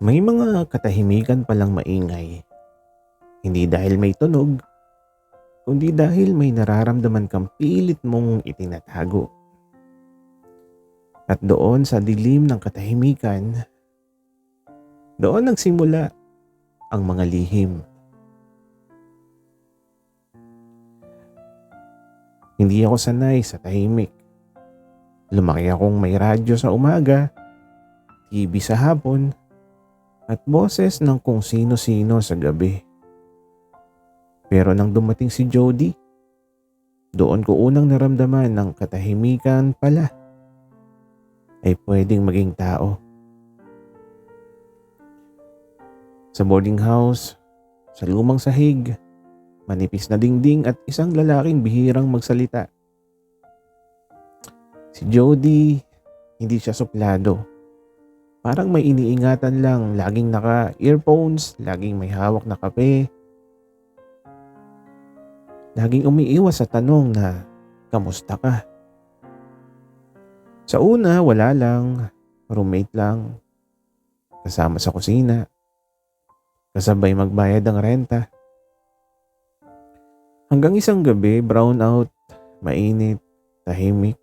May mga katahimikan palang maingay, hindi dahil may tunog, kundi dahil may nararamdaman kang pilit mong itinatago. At doon sa dilim ng katahimikan, doon nagsimula ang mga lihim. Hindi ako sanay sa tahimik. Lumaki akong may radyo sa umaga, TV sa hapon, at boses ng kung sino-sino sa gabi. Pero nang dumating si Jody, doon ko unang naramdaman ng katahimikan pala ay pwedeng maging tao. Sa boarding house, sa lumang sahig, manipis na dingding at isang lalaking bihirang magsalita. Si Jody, hindi siya suplado. Parang may iniingatan lang, laging naka-earphones, laging may hawak na kape. Laging umiiwas sa tanong na, kamusta ka? Sa una, wala lang, roommate lang, kasama sa kusina, kasabay magbayad ng renta. Hanggang isang gabi, brown out, mainit, tahimik.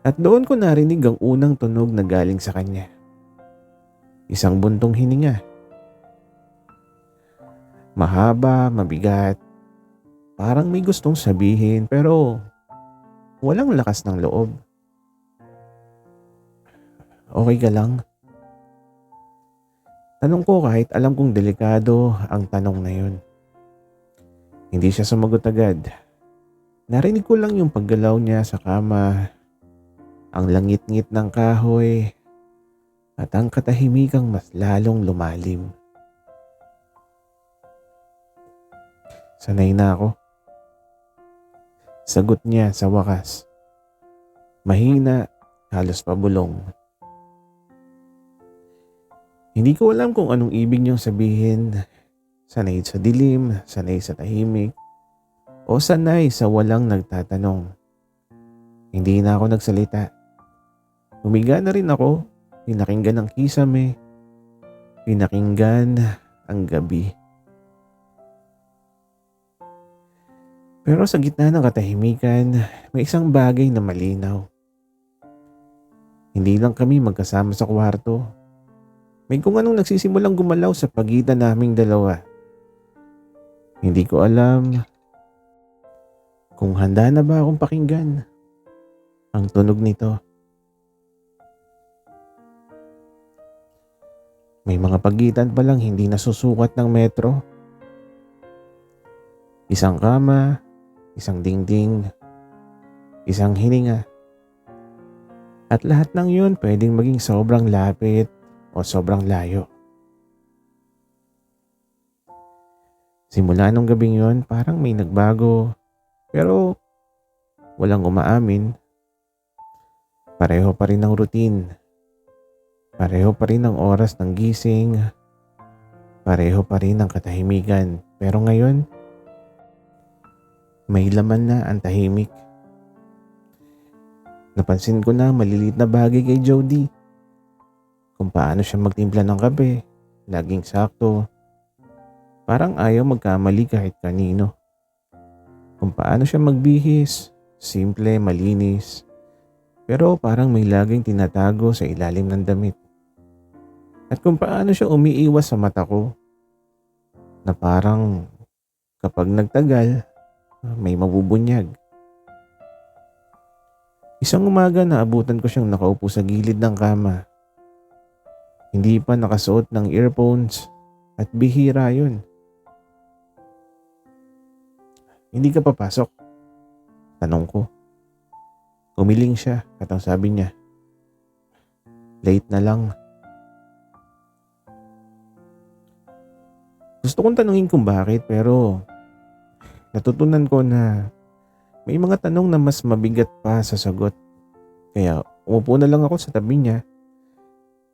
At doon ko narinig ang unang tunog na galing sa kanya. Isang buntong hininga. Mahaba, mabigat. Parang may gustong sabihin pero walang lakas ng loob. Okay ka lang? Tanong ko kahit alam kong delikado ang tanong na yun. Hindi siya sumagot agad. Narinig ko lang yung paggalaw niya sa kama, ang langit-ngit ng kahoy, at ang katahimikang mas lalong lumalim. Sanay na ako. Sagot niya sa wakas. Mahina, halos pabulong. Hindi ko alam kung anong ibig niyang sabihin. Sanay sa dilim, sanay sa tahimik, o sanay sa walang nagtatanong. Hindi na ako nagsalita. Humiga na rin ako, pinakinggan ang kisame, pinakinggan ang gabi. Pero sa gitna ng katahimikan, may isang bagay na malinaw. Hindi lang kami magkasama sa kwarto. May kung anong nagsisimulang gumalaw sa pagitan naming dalawa. Hindi ko alam kung handa na ba akong pakinggan ang tunog nito. May mga pagitan pa lang hindi nasusukat ng metro. Isang kama, isang dingding, isang hininga. At lahat ng yun pwedeng maging sobrang lapit o sobrang layo. Simula nung gabing yun, parang may nagbago. Pero walang umaamin. Pareho pa rin ang routine. Pareho pa rin ang oras ng gising. Pareho pa rin ang katahimikan. Pero ngayon, may laman na ang tahimik. Napansin ko na maliliit na bagay kay Jody. Kung paano siya magtimpla ng kape, laging sakto. Parang ayaw magkamali kahit kanino. Kung paano siya magbihis, simple, malinis. Pero parang may laging tinatago sa ilalim ng damit. At kung paano siya umiiwas sa mata ko, na parang kapag nagtagal, may mabubunyag. Isang umaga naabutan ko siyang nakaupo sa gilid ng kama. Hindi pa nakasuot ng earphones at bihira yun. Hindi ka papasok? Tanong ko. Umiling siya at ang sabi niya, late na lang. Gusto kong tanungin kung bakit pero natutunan ko na may mga tanong na mas mabigat pa sa sagot. Kaya umupo na lang ako sa tabi niya.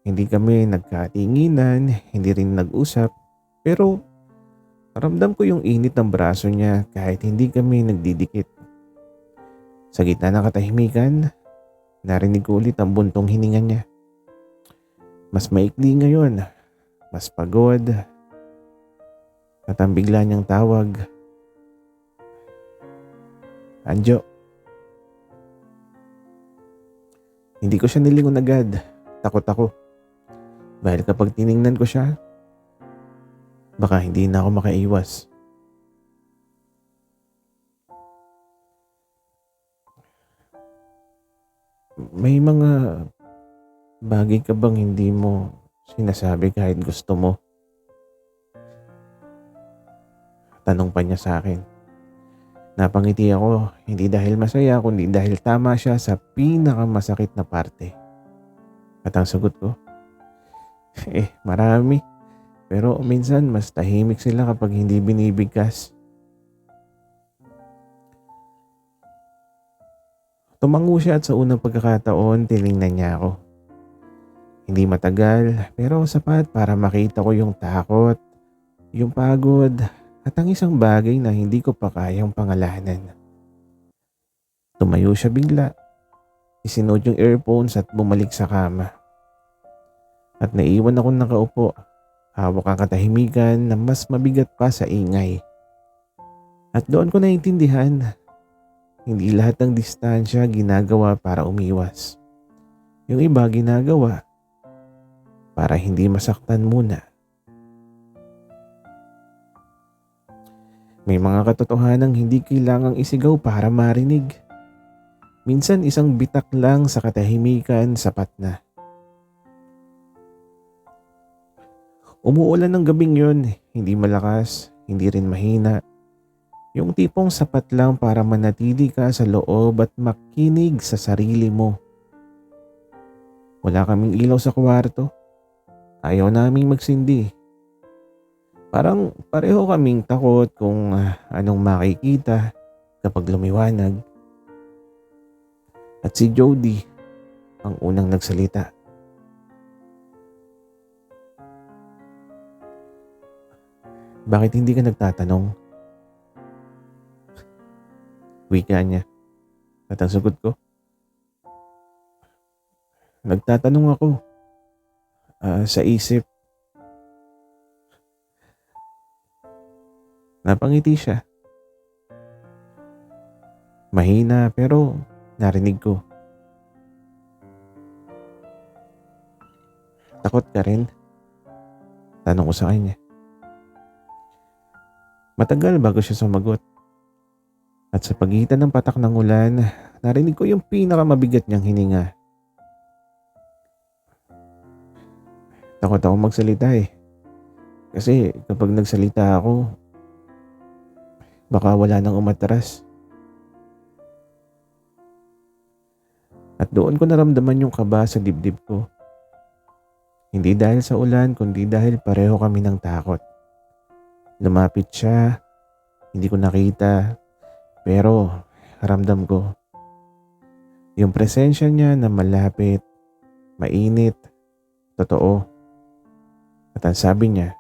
Hindi kami nagkatinginan, hindi rin nag-usap. Pero ramdam ko yung init ng braso niya kahit hindi kami nagdidikit. Sa gitna ng katahimikan, narinig ko ulit ang buntong hininga niya. Mas maikli ngayon, mas pagod, at ang bigla niyang tawag, "Anjo." Hindi ko siya nilingon agad. Takot ako. Dahil kapag tiningnan ko siya, baka hindi na ako makaiwas. May mga bagay ka bang hindi mo sinasabi kahit gusto mo? Tanong pa niya sa akin. Napangiti ako, hindi dahil masaya kundi dahil tama siya sa pinakamasakit na parte. At ang sagot ko, marami. Pero minsan mas tahimik sila kapag hindi binibigkas. Tumango siya at sa unang pagkakataon, tiningnan niya ako. Hindi matagal, pero sapat para makita ko yung takot, yung pagod, at ang isang bagay na hindi ko pa kayang pangalanan. Tumayo siya bigla, isinod yung earphones at bumalik sa kama. At naiwan ako nakaupo, hawak ang katahimikan na mas mabigat pa sa ingay. At doon ko naintindihan, hindi lahat ng distansya ginagawa para umiwas. Yung iba ginagawa para hindi masaktan muna. May mga katotohanang hindi kailangang isigaw para marinig. Minsan isang bitak lang sa katahimikan sapat na. Umuulan ng gabing yun, hindi malakas, hindi rin mahina. Yung tipong sapat lang para manatili ka sa loob at makinig sa sarili mo. Wala kaming ilaw sa kwarto. Ayaw naming magsindi. Parang pareho kaming takot kung anong makikita kapag lumiwanag. At si Jody ang unang nagsalita. "Bakit hindi ka nagtatanong?" Wika niya. At ang sagot ko, "Nagtatanong ako. Sa isip." Napangiti siya. Mahina pero narinig ko. "Takot ka rin?" Tanong ko sa kanya. Matagal bago siya sumagot. At sa pagitan ng patak ng ulan, narinig ko yung pinakamabigat niyang hininga. Takot ako magsalita eh. Kasi kapag nagsalita ako, baka wala nang umatras. At doon ko naramdaman yung kaba sa dibdib ko. Hindi dahil sa ulan, kundi dahil pareho kami ng takot. Lumapit siya, hindi ko nakita, pero ramdam ko. Yung presensya niya na malapit, mainit, totoo. At ang sabi niya,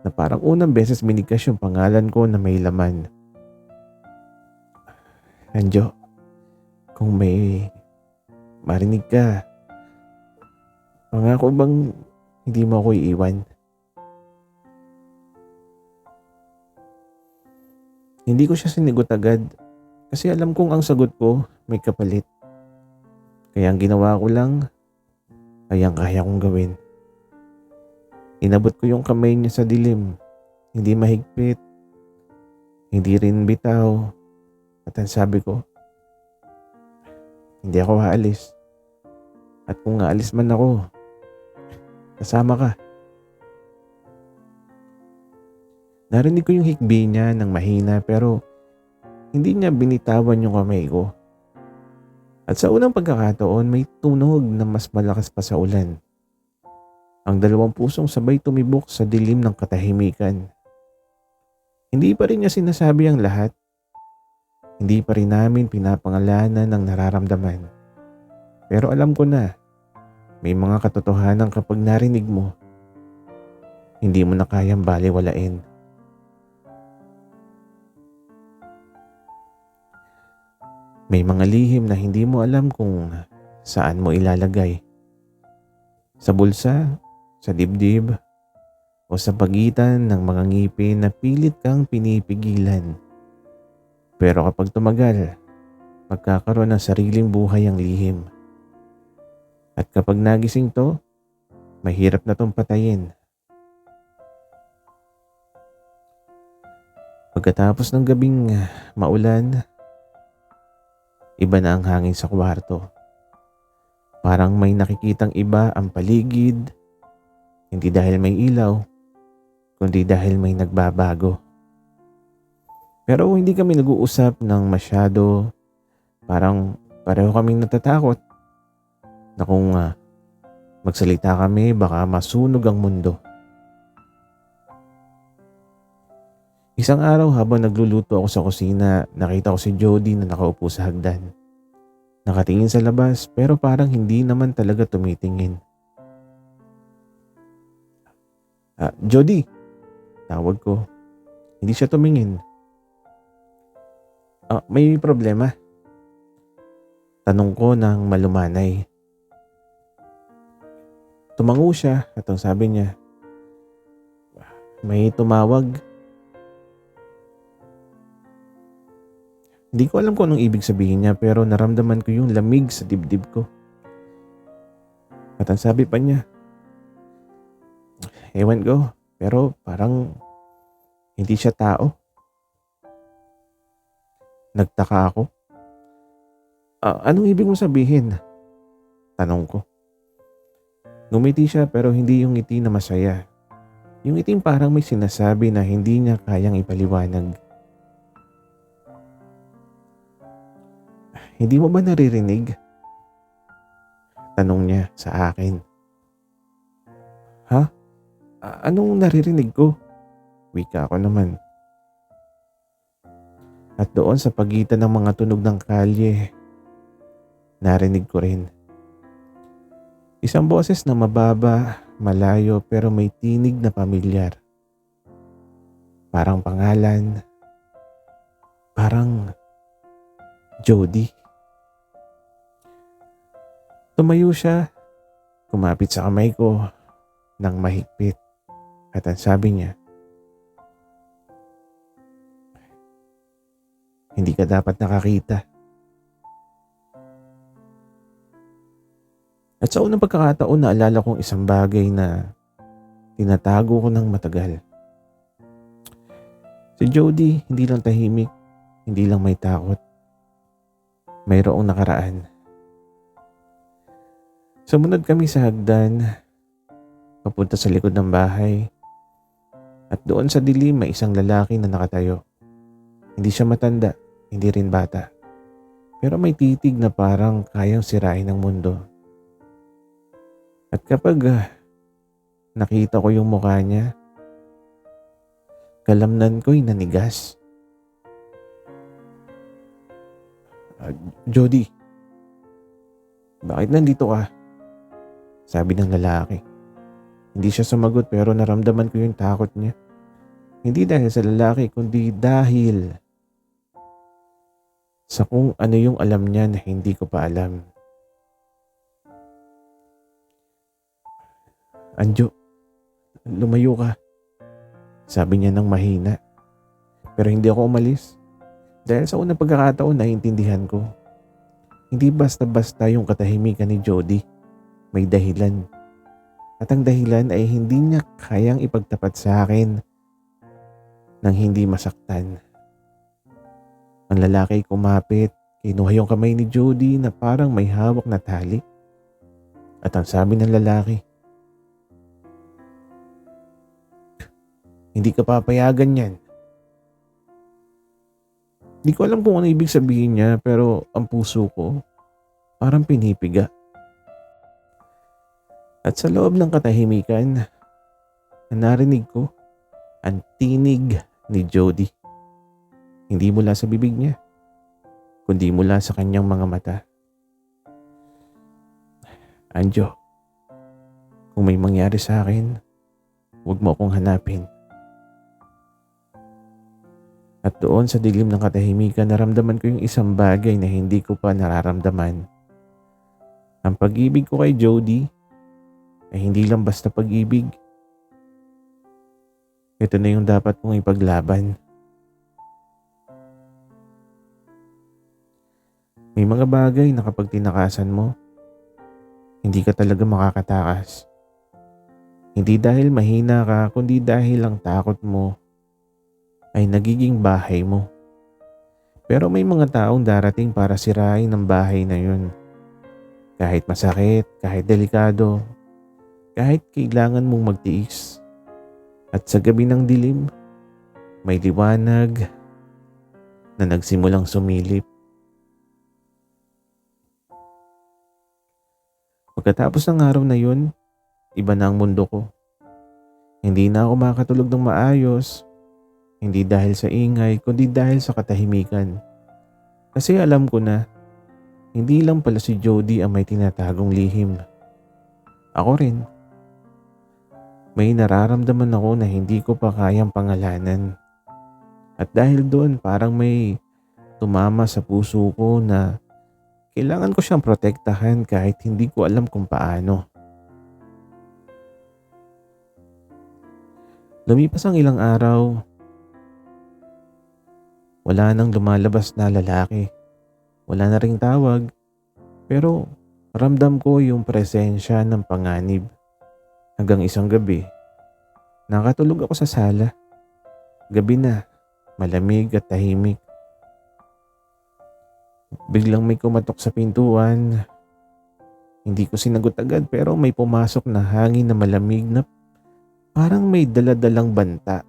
na parang unang beses binigkas yung pangalan ko na may laman. "Anjo, kung may marinig ka, pangako bang hindi mo ako iiwan?" Hindi ko siya sinigot agad kasi alam kong ang sagot ko may kapalit. Kaya ang ginawa ko lang ay ang kaya kong gawin. Inabot ko yung kamay niya sa dilim, hindi mahigpit, hindi rin bitaw. At ang sabi ko, "Hindi ako aalis. At kung aalis man ako, kasama ka." Narinig ko yung hikbi niya ng mahina pero hindi niya binitawan yung kamay ko. At sa unang pagkakataon may tunog na mas malakas pa sa ulan. Ang dalawang pusong sabay tumibok sa dilim ng katahimikan. Hindi pa rin niya sinasabi ang lahat. Hindi pa rin namin pinapangalanan ng nararamdaman. Pero alam ko na, may mga katotohanan kapag narinig mo, hindi mo na kayang balewalain. May mga lihim na hindi mo alam kung saan mo ilalagay. Sa bulsa, sa dibdib, o sa pagitan ng mga ngipin na pilit kang pinipigilan. Pero kapag tumagal, magkakaroon ng sariling buhay ang lihim. At kapag nagising to, mahirap na tong patayin. Pagkatapos ng gabing maulan, iba na ang hangin sa kwarto. Parang may nakikitang iba ang paligid, hindi dahil may ilaw, kundi dahil may nagbabago. Pero hindi kami nag-uusap ng masyado, parang pareho kaming natatakot na kung magsalita kami baka masunog ang mundo. Isang araw habang nagluluto ako sa kusina, nakita ko si Jody na nakaupo sa hagdan. Nakatingin sa labas pero parang hindi naman talaga tumitingin. Jody, tawag ko. Hindi siya tumingin. May problema? Tanong ko ng malumanay. Tumango siya at ang sabi niya, may tumawag. Hindi ko alam kung anong ibig sabihin niya pero naramdaman ko yung lamig sa dibdib ko. At ang sabi pa niya, ewan ko, pero parang hindi siya tao. Nagtaka ako. Anong ibig mo sabihin? Tanong ko. Ngumiti siya pero hindi yung ngiti na masaya. Yung ngiting parang may sinasabi na hindi niya kayang ipaliwanag. Hindi mo ba naririnig? Tanong niya sa akin. Ha? Anong naririnig ko? Wika ko naman. At doon sa pagitan ng mga tunog ng kalye, narinig ko rin. Isang boses na mababa, malayo pero may tinig na pamilyar. Parang pangalan. Parang Jody. Tumayo siya, kumapit sa kamay ko ng mahigpit at ang sabi niya, hindi ka dapat nakakita. At sa unang pagkakataon naalala kong isang bagay na tinatago ko ng matagal. Si Jody hindi lang tahimik, hindi lang may takot. Mayroong nakaraan. Sumunod kami sa hagdan, papunta sa likod ng bahay. At doon sa dilim may isang lalaki na nakatayo. Hindi siya matanda, hindi rin bata. Pero may titig na parang kayang sirain ang mundo. At kapag nakita ko yung mukha niya, kalamnan ko'y nanigas. Jody, bakit nandito ka? Sabi ng lalaki. Hindi siya sumagot pero naramdaman ko yung takot niya. Hindi dahil sa lalaki kundi dahil sa kung ano yung alam niya na hindi ko pa alam. Anjo, lumayo ka. Sabi niya ng mahina. Pero hindi ako umalis. Dahil sa unang pagkakataon naiintindihan ko. Hindi basta-basta yung katahimikan ni Jody. May dahilan. At ang dahilan ay hindi niya kayang ipagtapat sa akin nang hindi masaktan. Ang lalaki kumapit, kinuha yung kamay ni Jody na parang may hawak na tali. At ang sabi ng lalaki, hindi ka papayagan yan. Hindi ko alam kung ano ibig sabihin niya pero ang puso ko parang pinipiga. At sa loob ng katahimikan, narinig ko ang tinig ni Jody. Hindi mula sa bibig niya, kundi mula sa kanyang mga mata. Anjo, kung may mangyari sa akin, huwag mo akong hanapin. At doon sa dilim ng katahimikan, naramdaman ko yung isang bagay na hindi ko pa nararamdaman. Ang pag-ibig ko kay Jody, ay hindi lang basta pag-ibig. Ito na yung dapat kong ipaglaban. May mga bagay na kapag tinakasan mo, hindi ka talaga makakatakas. Hindi dahil mahina ka, kundi dahil ang takot mo ay nagiging bahay mo. Pero may mga taong darating para sirain ang bahay na yun. Kahit masakit, kahit delikado, kahit kailangan mong magtiis. At sa gabi ng dilim, may liwanag na nagsimulang sumilip. Pagkatapos ng araw na yun, iba na ang mundo ko. Hindi na ako makatulog ng maayos, hindi dahil sa ingay, kundi dahil sa katahimikan. Kasi alam ko na, hindi lang pala si Jody ang may tinatagong lihim. Ako rin. May nararamdaman ako na hindi ko pa kayang pangalanan. At dahil doon parang may tumama sa puso ko na kailangan ko siyang protektahan kahit hindi ko alam kung paano. Lumipas ang ilang araw, wala nang lumalabas na lalaki. Wala na ring tawag, pero ramdam ko yung presensya ng panganib. Hanggang isang gabi, nakatulog ako sa sala. Gabi na, malamig at tahimik. Biglang may kumatok sa pintuan. Hindi ko sinagot agad pero may pumasok na hangin na malamig na parang may daladalang banta.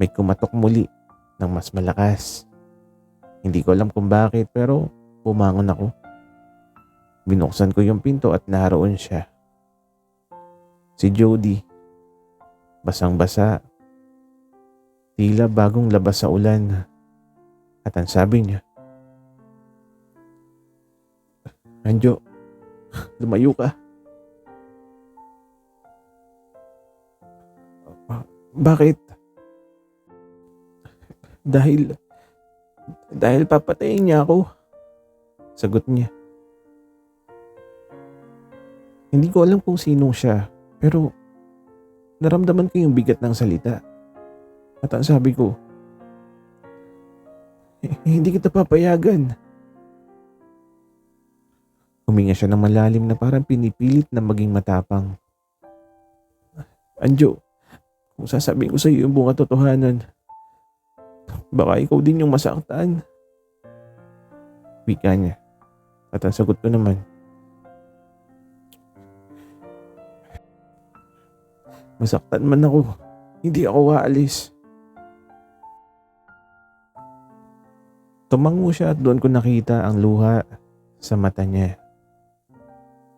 May kumatok muli ng mas malakas. Hindi ko alam kung bakit pero bumangon ako. Binuksan ko yung pinto at naroon siya. Si Jody. Basang-basa. Tila bagong labas sa ulan. At ang sabi niya, "Anjo, lumayo ka." Bakit? Dahil papatayin niya ako. Sagot niya. Hindi ko alam kung sino siya, pero naramdaman ko yung bigat ng salita. At ang sabi ko, hindi kita papayagan." Huminga siya ng malalim na parang pinipilit na maging matapang. "Anjo, kung sasabihin ko sa iyo yung buong katotohanan, baka ikaw din yung masaktan." Wika niya. At ang sagot ko naman, "Masaktan man ako, hindi ako aalis." Tumango siya at doon ko nakita ang luha sa mata niya.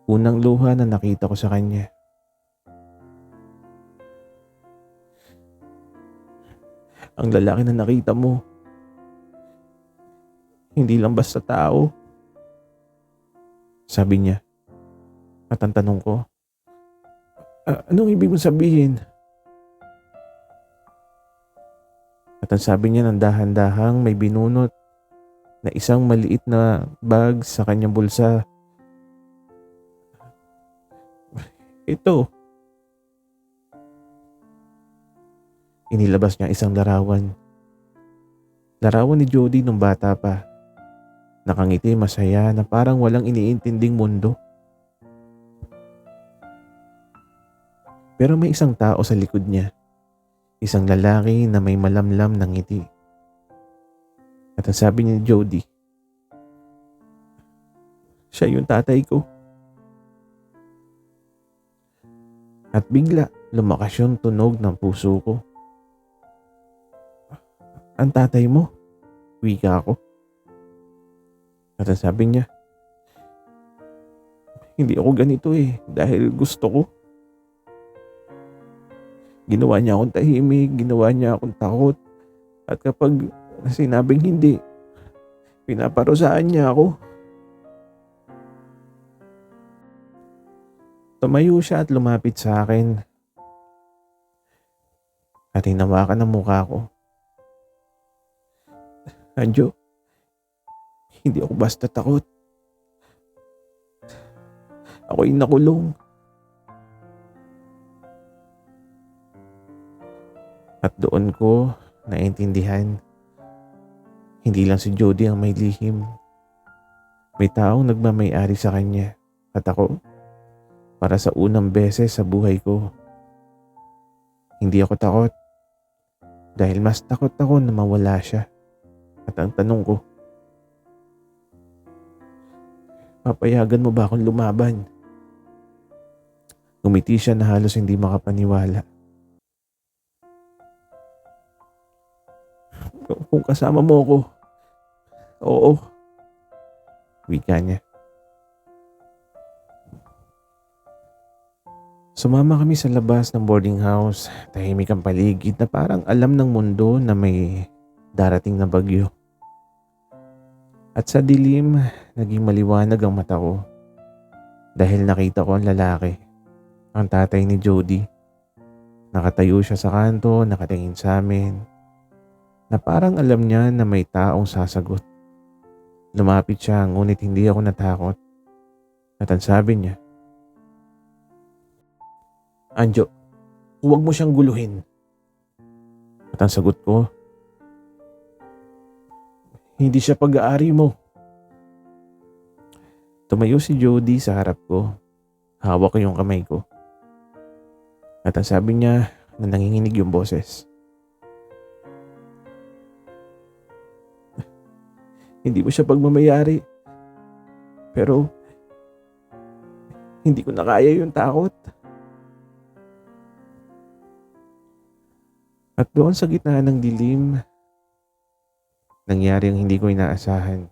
Unang luha na nakita ko sa kanya. "Ang lalaki na nakita mo, hindi lang basta tao." Sabi niya. At ang tanong ko, "Anong ibig mong sabihin?" At ang sabi niya ng dahan-dahang may binunot na isang maliit na bag sa kanyang bulsa. "Ito." Inilabas niya isang larawan. Larawan ni Jody nung bata pa. Nakangiti, masaya na parang walang iniintinding mundo. Pero may isang tao sa likod niya. Isang lalaki na may malamlam na ngiti. At ang sabi ni Jody, "Siya yung tatay ko." At bigla, lumakas yung tunog ng puso ko. "Ang tatay mo?" Wika ako. At ang sabi niya, "Hindi ako ganito dahil gusto ko." Ginawa niya akong tahimik, ginawa niya akong takot. At kapag sinabing hindi, pinaparusaan niya ako. Tumayo siya at lumapit sa akin. At hinawakan ang mukha ko. "Anjo, hindi ako basta takot. Ako'y nakulong. At doon ko naintindihan, hindi lang si Jody ang may lihim. May taong nagmamay-ari sa kanya. At ako, para sa unang beses sa buhay ko, hindi ako takot. Dahil mas takot ako na mawala siya. At ang tanong ko, papayagan mo ba akong lumaban? Ngumiti siya na halos hindi makapaniwala. Kung kasama mo ako, oo. Wika niya. Sumama kami sa labas ng boarding house. Tahimik ang paligid na parang alam ng mundo na may darating na bagyo. At sa dilim, naging maliwanag ang mata ko. Dahil nakita ko ang lalaki, ang tatay ni Jody. Nakatayo siya sa kanto, nakatingin sa amin. Na parang alam niya na may taong sasagot. Lumapit siya ngunit hindi ako natakot. At ang sabi niya, "Anjo, huwag mo siyang guluhin." At ang sagot ko, "Hindi siya pag-aari mo." Tumayo si Jody sa harap ko. Hawak ko yung kamay ko. At ang sabi niya na nanginginig yung boses, "Hindi mo siya pagmamayari. Pero hindi ko na kaya yung takot." At doon sa gitna ng dilim, nangyari ang hindi ko inaasahan.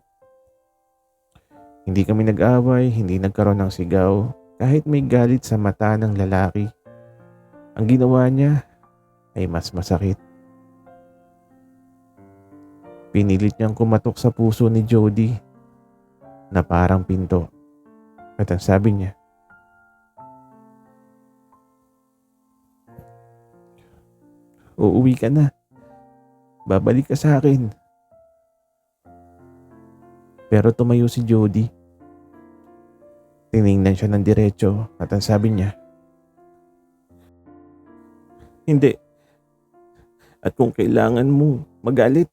Hindi kami nag-away, hindi nagkaroon ng sigaw, kahit may galit sa mata ng lalaki. Ang ginawa niya ay mas masakit. Pinilit niyang kumatok sa puso ni Jody na parang pinto. At ang sabi niya, "Uuwi ka na. Babalik ka sa akin." Pero tumayo si Jody. Tiningnan siya ng diretso at ang sabi niya, "Hindi. At kung kailangan mo magalit,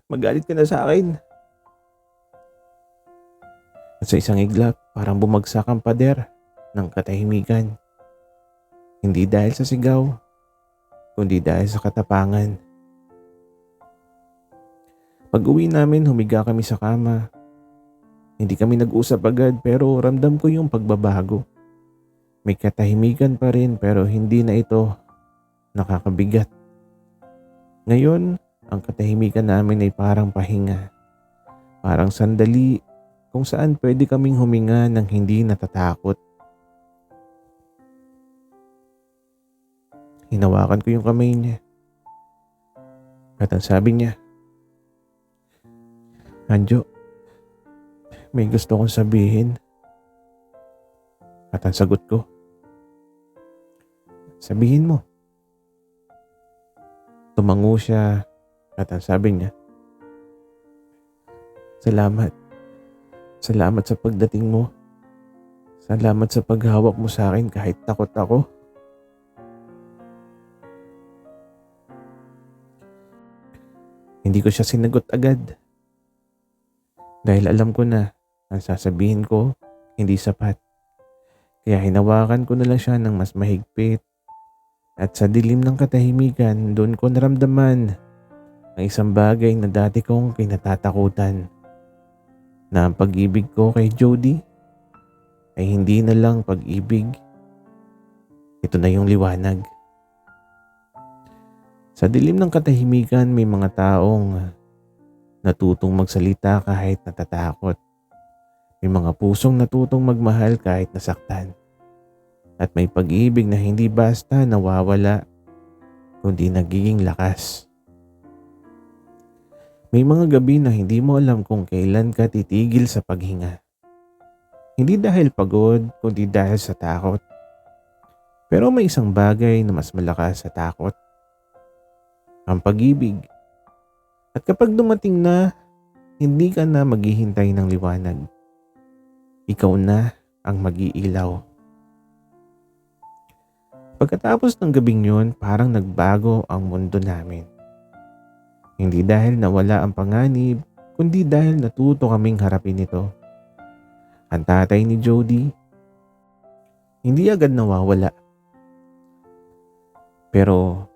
magalit ka na sa akin." At sa isang iglap, parang bumagsak ang pader ng katahimikan. Hindi dahil sa sigaw, kundi dahil sa katapangan. Pag-uwi namin, humiga kami sa kama. Hindi kami nag-usap agad pero ramdam ko yung pagbabago. May katahimikan pa rin pero hindi na ito nakakabigat. Ngayon, ang katahimikan namin ay parang pahinga. Parang sandali kung saan pwede kaming huminga ng hindi natatakot. Hinawakan ko yung kamay niya. At ang sabi niya, "Anjo, may gusto kong sabihin." At ang sagot ko, "Sabihin mo." Tumango siya at ang sabi niya, "Salamat. Salamat sa pagdating mo. Salamat sa paghawak mo sa akin kahit takot ako." Hindi ko siya sinagot agad. Dahil alam ko na ang sasabihin ko hindi sapat. Kaya hinawakan ko na lang siya ng mas mahigpit. At sa dilim ng katahimikan, doon ko naramdaman ang isang bagay na dati kong kinatatakutan. Na ang pag-ibig ko kay Jody ay hindi na lang pag-ibig. Ito na yung liwanag. Sa dilim ng katahimikan, may mga taong natutong magsalita kahit natatakot. May mga pusong natutong magmahal kahit nasaktan. At may pag-ibig na hindi basta nawawala, kundi nagiging lakas. May mga gabi na hindi mo alam kung kailan ka titigil sa paghinga. Hindi dahil pagod, kundi dahil sa takot. Pero may isang bagay na mas malakas sa takot. Ang pag-ibig. At kapag dumating na, hindi ka na maghihintay ng liwanag. Ikaw na ang mag-iilaw. Pagkatapos ng gabing yun, parang nagbago ang mundo namin. Hindi dahil nawala ang panganib, kundi dahil natuto kaming harapin ito. Ang tatay ni Jody, hindi agad nawawala. Pero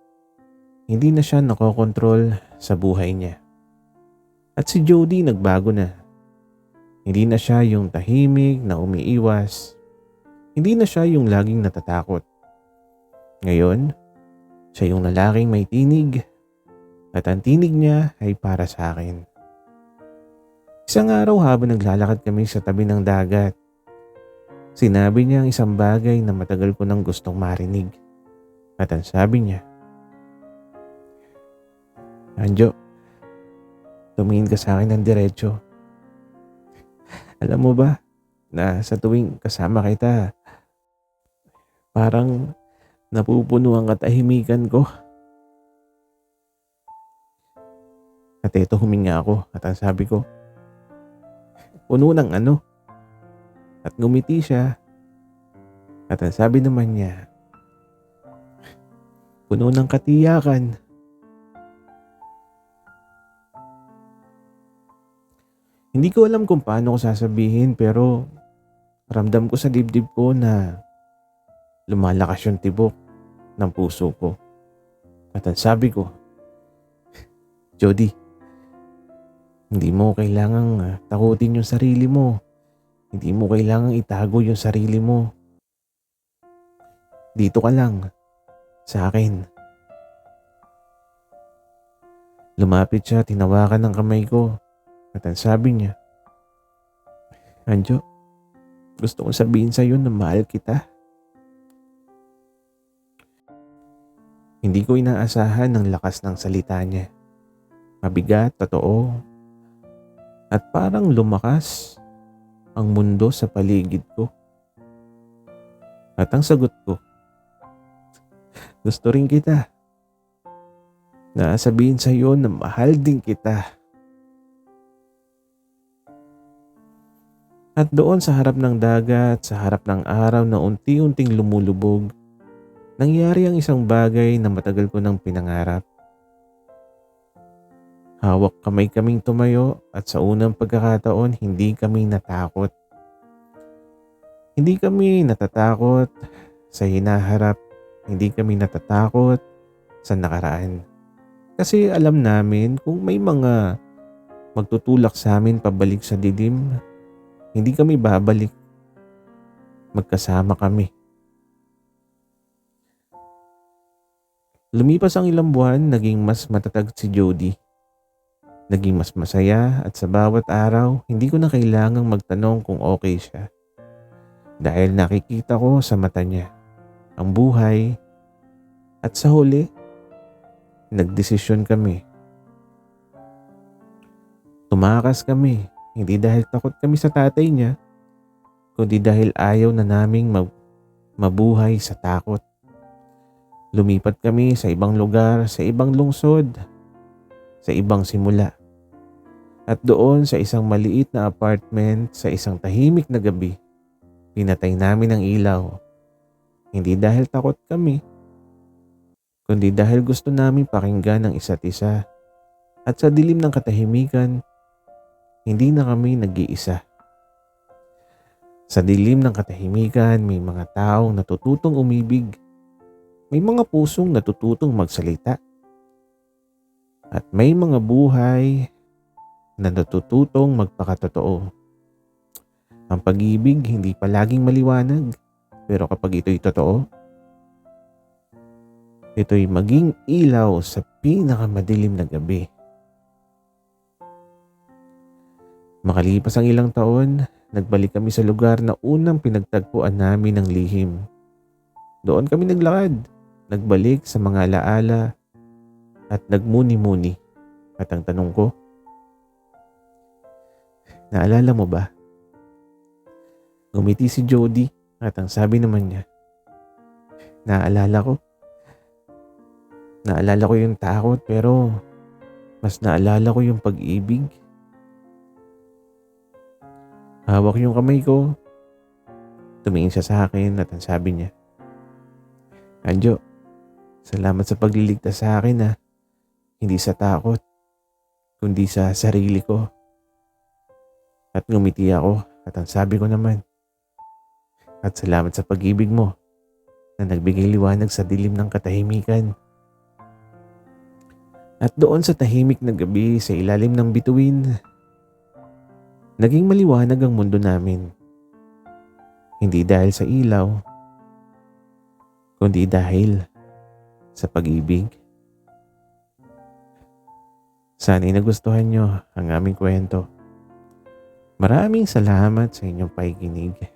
hindi na siya nakokontrol sa buhay niya. At si Jody nagbago na. Hindi na siya yung tahimik na umiiwas. Hindi na siya yung laging natatakot. Ngayon, siya yung lalaking may tinig at ang tinig niya ay para sa akin. Isang araw habang naglalakad kami sa tabi ng dagat, sinabi niya ang isang bagay na matagal ko nang gustong marinig. At ang sabi niya, "Anjo, tumingin ka sa akin ng diretso. Alam mo ba na sa tuwing kasama kita, parang napupuno ang katahimikan ko." At ito huminga ako at ang sabi ko, "Puno ng ano?" At ngumiti siya at ang sabi naman niya, "Puno ng katiyakan." Hindi ko alam kung paano ko sasabihin pero ramdam ko sa dibdib ko na lumalakas yung tibok ng puso ko. At ang sabi ko, "Jody, hindi mo kailangang takutin yung sarili mo. Hindi mo kailangang itago yung sarili mo. Dito ka lang, sa akin." Lumapit siya, tinawakan ng kamay ko. At ang sabi niya, "Anjo, gusto kong sabihin sa'yo na mahal kita." Hindi ko inaasahan ang lakas ng salita niya. Mabigat, totoo, at parang lumakas ang mundo sa paligid ko. At ang sagot ko, "Gusto rin kita. Naasabihin sa'yo na mahal din kita." At doon sa harap ng dagat, sa harap ng araw na unti-unting lumulubog, nangyari ang isang bagay na matagal ko nang pinangarap. Hawak kamay kaming tumayo at sa unang pagkakataon hindi kami natakot. Hindi kami natatakot sa hinaharap, hindi kami natatakot sa nakaraan. Kasi alam namin kung may mga magtutulak sa amin pabalik sa dilim, hindi kami babalik. Magkasama kami. Lumipas ang ilang buwan, naging mas matatag si Jody. Naging mas masaya at sa bawat araw, hindi ko na kailangang magtanong kung okay siya. Dahil nakikita ko sa mata niya ang buhay at sa huli, nagdesisyon kami. Tumakas kami, hindi dahil takot kami sa tatay niya, kundi dahil ayaw na naming mabuhay sa takot. Lumipat kami sa ibang lugar, sa ibang lungsod, sa ibang simula. At doon sa isang maliit na apartment, sa isang tahimik na gabi, pinatay namin ang ilaw. Hindi dahil takot kami, kundi dahil gusto namin pakinggan ang isa't isa. At sa dilim ng katahimikan, hindi na kami nag-iisa. Sa dilim ng katahimikan, may mga taong natututong umibig. May mga pusong natututong magsalita. At may mga buhay na natututong magpakatotoo. Ang pag-ibig hindi palaging maliwanag, pero kapag ito'y totoo, ito'y maging ilaw sa pinakamadilim na gabi. Makalipas ang ilang taon, nagbalik kami sa lugar na unang pinagtagpuan namin ng lihim. Doon kami naglakad, nagbalik sa mga alaala at nagmuni-muni. At ang tanong ko, naalala mo ba? Ngumiti si Jody at ang sabi naman niya, naalala ko. Naalala ko yung takot pero mas naalala ko yung pag-ibig. Hawak yung kamay ko. Tumingin siya sa akin at ang sabi niya, Anjo, salamat sa pagliligtas sa akin hindi sa takot, kundi sa sarili ko. At ngumiti ako at ang sabi ko naman, at salamat sa pag-ibig mo na nagbigay liwanag sa dilim ng katahimikan. At doon sa tahimik na gabi sa ilalim ng bituin, naging maliwanag ang mundo namin. Hindi dahil sa ilaw, kundi dahil sa pag-ibig. Sana'y nagustuhan nyo ang aming kwento. Maraming salamat sa inyong pakikinig.